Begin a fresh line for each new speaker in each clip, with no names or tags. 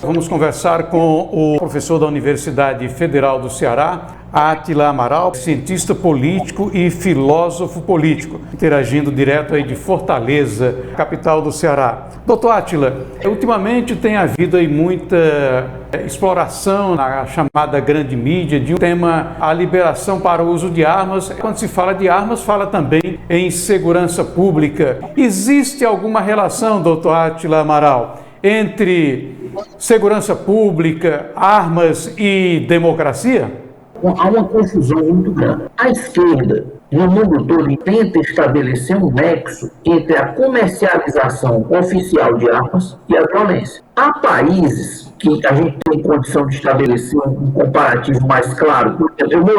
Vamos conversar com o professor da Universidade Federal do Ceará, Átila Amaral, cientista político e filósofo político, interagindo direto aí de Fortaleza, capital do Ceará. Doutor Átila, ultimamente tem havido aí muita exploração na chamada grande mídia de um tema, a liberação para o uso de armas. Quando se fala de armas, fala também em segurança pública. Existe alguma relação, doutor Átila Amaral, entre segurança pública, armas e democracia?
Há uma confusão muito grande. A esquerda, no mundo todo, tenta estabelecer um nexo entre a comercialização oficial de armas e a violência. Há países que a gente tem condição de estabelecer um comparativo mais claro. Por exemplo,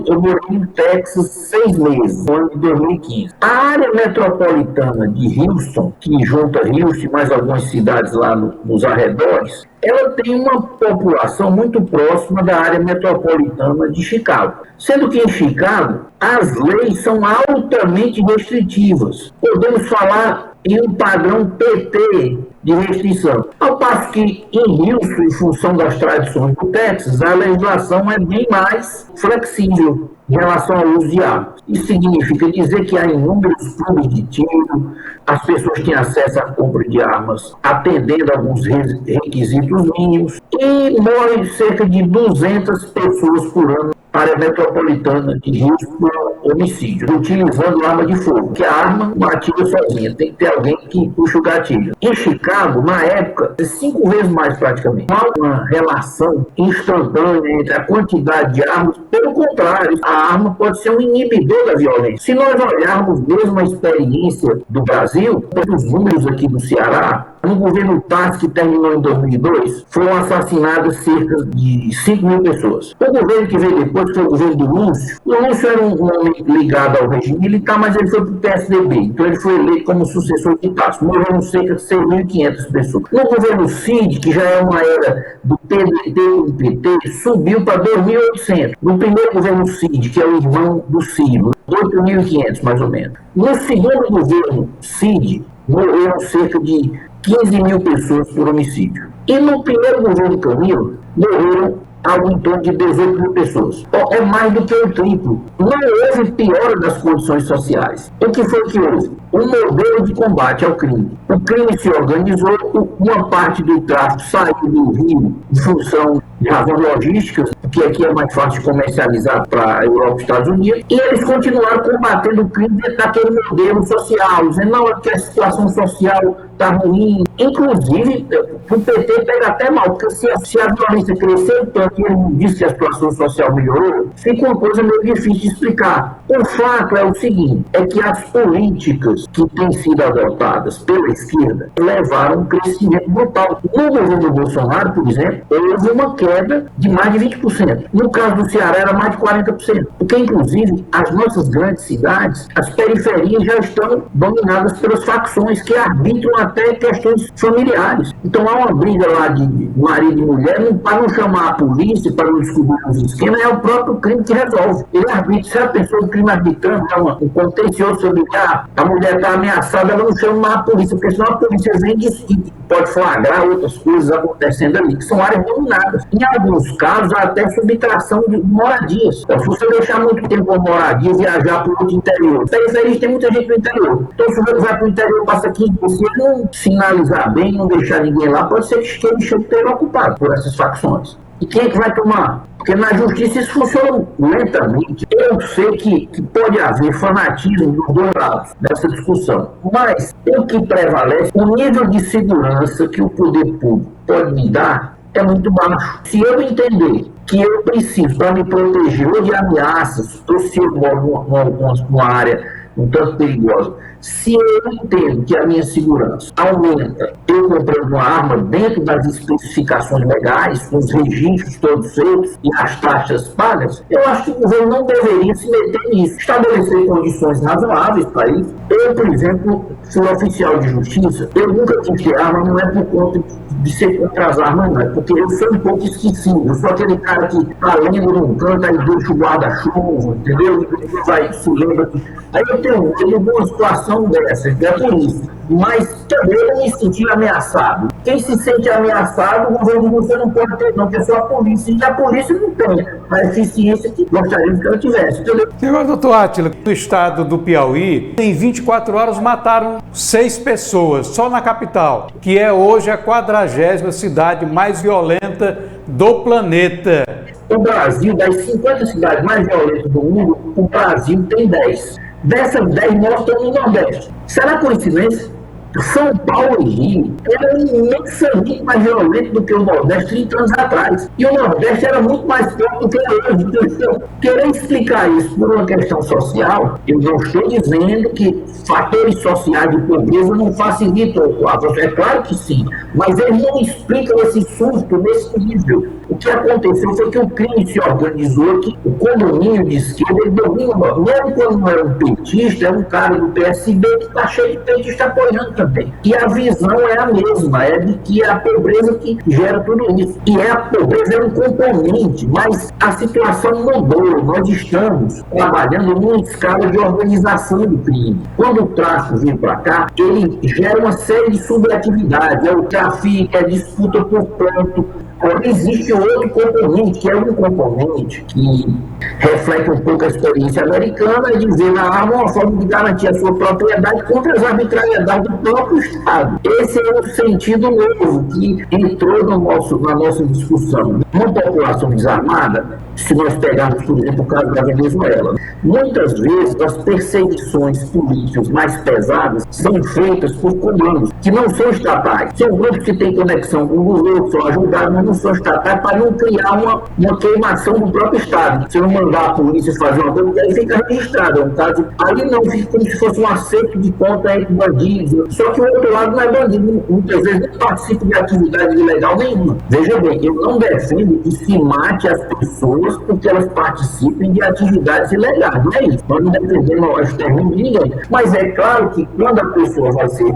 eu morei no Texas 6 meses, no ano de 2015. A área metropolitana de Houston, que junta Houston e mais algumas cidades lá nos arredores, ela tem uma população muito próxima da área metropolitana de Chicago. Sendo que em Chicago, as leis são altamente restritivas. Podemos falar em um padrão PT de restrição. Ao passo que em Houston, em função das tradições do Texas, a legislação é bem mais flexível em relação ao uso de armas. Isso significa dizer que há inúmeros clubes de tiro, as pessoas têm acesso à compra de armas atendendo a alguns requisitos mínimos e morrem cerca de 200 pessoas por ano na área metropolitana de Houston por homicídio, utilizando arma de fogo, que a arma não atira sozinha, tem que ter alguém que puxa o gatilho. Em Chicago, na época, 5 vezes mais praticamente. Não há uma relação instantânea entre a quantidade de armas, pelo contrário, a arma pode ser um inibidor da violência. Se nós olharmos mesmo a experiência do Brasil, pelos números aqui do Ceará, no governo Tassi, que terminou em 2002, foram assassinadas cerca de 5 mil pessoas. O governo que veio depois foi o governo do Lúcio. O Lúcio era um homem ligado ao regime militar, mas ele foi para o PSDB. Então ele foi eleito como sucessor de Tassi. Morreram cerca de 6.500 pessoas. No governo Cid, que já é uma era do PDT e do PT, subiu para 2.800. No primeiro governo Cid, que é o irmão do Ciro, 8.500 mais ou menos. No segundo governo Cid, morreram cerca de 15 mil pessoas por homicídio. E no primeiro governo Camilo, morreram algo em torno de 18 mil pessoas. É mais do que o triplo. Não houve piora das condições sociais. O que foi que houve? Um modelo de combate ao crime. O crime se organizou, uma parte do tráfico saiu do Rio em função de razões logísticas, que aqui é mais fácil de comercializar para a Europa e Estados Unidos, e eles continuaram combatendo o crime dentro daquele modelo social, dizendo, não, é que a situação social está ruim. Inclusive, o PT pega até mal, porque se a violência cresceu tanto e ele não disse que a situação social melhorou, fica uma coisa meio difícil de explicar. O fato é o seguinte, é que as políticas que têm sido adotadas pela esquerda levaram um crescimento brutal. No governo Bolsonaro, por exemplo, houve uma queda de mais de 20%. No caso do Ceará, era mais de 40%. Porque, inclusive, as nossas grandes cidades, as periferias já estão dominadas pelas facções que arbitram até questões familiares. Então, há uma briga lá de marido e mulher, para não chamar a polícia, para não descobrir os esquemas, é o próprio crime que resolve. Ele arbitra. Se a pessoa do crime arbitrando, um contencioso familiar, a mulher está ameaçada, ela não chama a polícia, porque senão a polícia vem e pode flagrar outras coisas acontecendo ali, que são áreas dominadas. Em alguns casos, há até subtração de moradias. Então, se você deixar muito tempo a moradia, viajar para o outro interior, periferias tem muita gente no interior. Então, se você vai para o interior, passa 15 dias, se ele não sinalizar bem, não deixar ninguém lá, pode ser que ele esteja ocupado por essas facções. E quem é que vai tomar? Porque na justiça isso funciona lentamente. Eu sei que pode haver fanatismo dos dois lados nessa discussão. Mas o que prevalece, o nível de segurança que o poder público pode me dar é muito baixo. Se eu entender que eu preciso, para me proteger ou de ameaças, ou se eu moro numa área um tanto perigosa, se eu entendo que a minha segurança aumenta, eu comprando uma arma dentro das especificações legais, com os registros todos feitos e as taxas pagas, eu acho que o governo não deveria se meter nisso. Estabelecer condições razoáveis para isso. Eu, por exemplo, sou oficial de justiça, eu nunca quis ter arma, não é por conta de ser contra as armas, não, é porque eu sou um pouco esquecido. Eu sou aquele cara que está lendo num canto, aí deixa o guarda-chuva, entendeu? E vai se lembra que... Aí eu tenho uma situação situação dessa, é por isso. Mas também eu me senti ameaçado. Quem se sente ameaçado, o governo você não pode ter, não, porque é só a polícia. E a polícia não tem a eficiência que gostaríamos que ela tivesse, entendeu?
E agora, doutor Átila, no estado do Piauí, em 24 horas mataram 6 pessoas, só na capital, que é hoje a 40ª cidade mais violenta do planeta.
O Brasil, das 50 cidades mais violentas do mundo, o Brasil tem 10. Dessas 10 nós estamos no Nordeste. Será coincidência? São Paulo e Rio era imensamente mais violento do que o Nordeste 30 anos atrás. E o Nordeste era muito mais forte do que hoje. Então, querer explicar isso por uma questão social, eu não estou dizendo que fatores sociais de pobreza não facilitam o avanço. É claro que sim, mas eles não explicam esse surto nesse nível. O que aconteceu foi que o crime se organizou, que o condomínio de esquerda, ele domina, mesmo quando não era um petista, é um cara do PSB que está cheio de petista apoiando também. E a visão é a mesma, é de que é a pobreza que gera tudo isso. E a pobreza é um componente, mas a situação mudou. Nós estamos trabalhando numa escala de organização do crime. Quando o tráfico vem para cá, ele gera uma série de subatividades. É o tráfico, é a disputa por ponto. Existe outro componente, que é um componente que reflete um pouco a experiência americana, e dizer na arma uma forma de garantir a sua propriedade contra as arbitrariedades do próprio Estado. Esse é um sentido novo que entrou na nossa discussão. Uma população desarmada, se nós pegarmos, por exemplo, o caso da Venezuela, muitas vezes as perseguições políticas mais pesadas são feitas por comandos que não são estatais. São grupos que têm conexão com o governo, são ajudados, mas não são estatais, para não criar uma queimação do próprio Estado. Se não mandar a polícia fazer uma coisa, aí fica registrado. É um caso, ali não fica como se fosse um acerto de conta entre bandidos. Só que o outro lado não é bandido, muitas vezes não participa de atividade ilegal nenhuma. Veja bem, eu não defendo que se mate as pessoas porque elas participem de atividades ilegais, não é isso? Nós não defendemos o extermínio de ninguém. Mas é claro que quando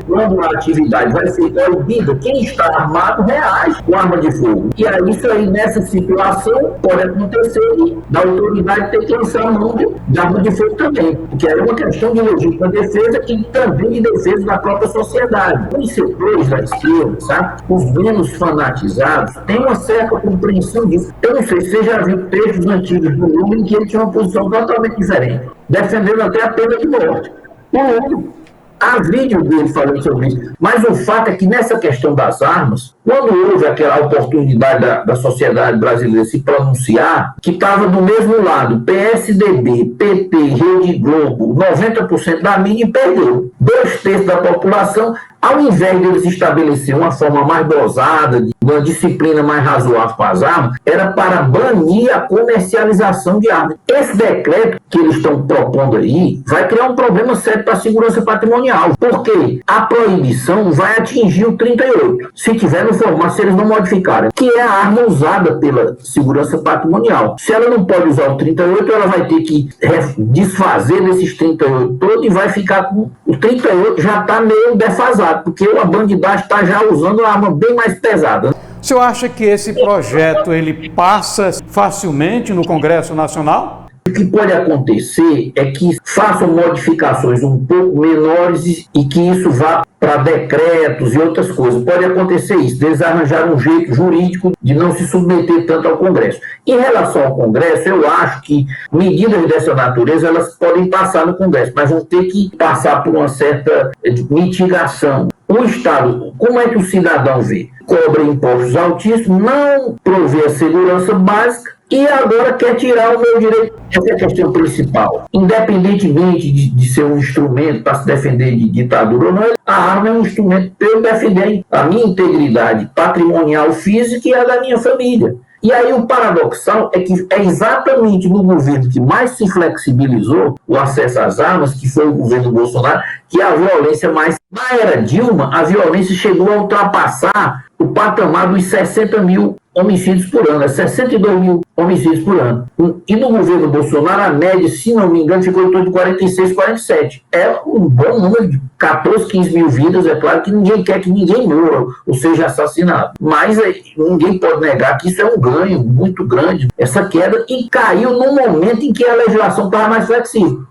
quando a atividade vai ser proibida, quem está armado reage com arma de fogo. E aí, isso aí, nessa situação, pode acontecer da autoridade ter que lançar a mão de arma de fogo também, porque é uma questão de legítima defesa e também de defesa da própria sociedade. Os setores da esquerda, sabe? Os menos fanatizados têm uma certa compreensão disso. Eu não sei se você já viu textos antigos do Lula em que ele tinha uma posição totalmente diferente, defendendo até a pena de morte. O Lula, há vídeo dele falando sobre isso. Mas o fato é que nessa questão das armas, quando houve aquela oportunidade da sociedade brasileira se pronunciar, que estava do mesmo lado, PSDB, PT, Rede Globo, 90% da mídia, perdeu. 2/3 da população, ao invés de eles estabelecer uma forma mais dosada, uma disciplina mais razoável com as armas, era para banir a comercialização de armas. Esse decreto que eles estão propondo aí vai criar um problema sério para a segurança patrimonial, porque a proibição vai atingir o 38, se tiver no formato, se eles não modificarem, que é a arma usada pela segurança patrimonial. Se ela não pode usar o 38, ela vai ter que desfazer desses 38 todos e vai ficar com... O 38 já está meio defasado, porque a bandidagem está já usando uma arma bem mais pesada.
O senhor acha que esse projeto ele passa facilmente no Congresso Nacional?
O que pode acontecer é que façam modificações um pouco menores e que isso vá para decretos e outras coisas. Pode acontecer isso, eles arranjaram um jeito jurídico de não se submeter tanto ao Congresso. Em relação ao Congresso, eu acho que medidas dessa natureza elas podem passar no Congresso, mas vão ter que passar por uma certa mitigação. O Estado, como é que o cidadão vê? Cobra impostos altíssimos, não provê a segurança básica e agora quer tirar o meu direito. Essa é a questão principal. Independentemente de ser um instrumento para se defender de ditadura ou não, a arma é um instrumento para eu defender a minha integridade patrimonial, física e a da minha família. E aí o paradoxal é que é exatamente no governo que mais se flexibilizou o acesso às armas, que foi o governo Bolsonaro, que a violência mais... Na era Dilma, a violência chegou a ultrapassar o patamar dos 60 mil homicídios por ano, 62 mil homicídios por ano. E no governo Bolsonaro, a média, se não me engano, ficou em torno de 46, 47. É um bom número de 14, 15 mil vidas. É claro que ninguém quer que ninguém morra ou seja assassinado. Mas ninguém pode negar que isso é um ganho muito grande, essa queda, e caiu no momento em que a legislação estava mais flexível.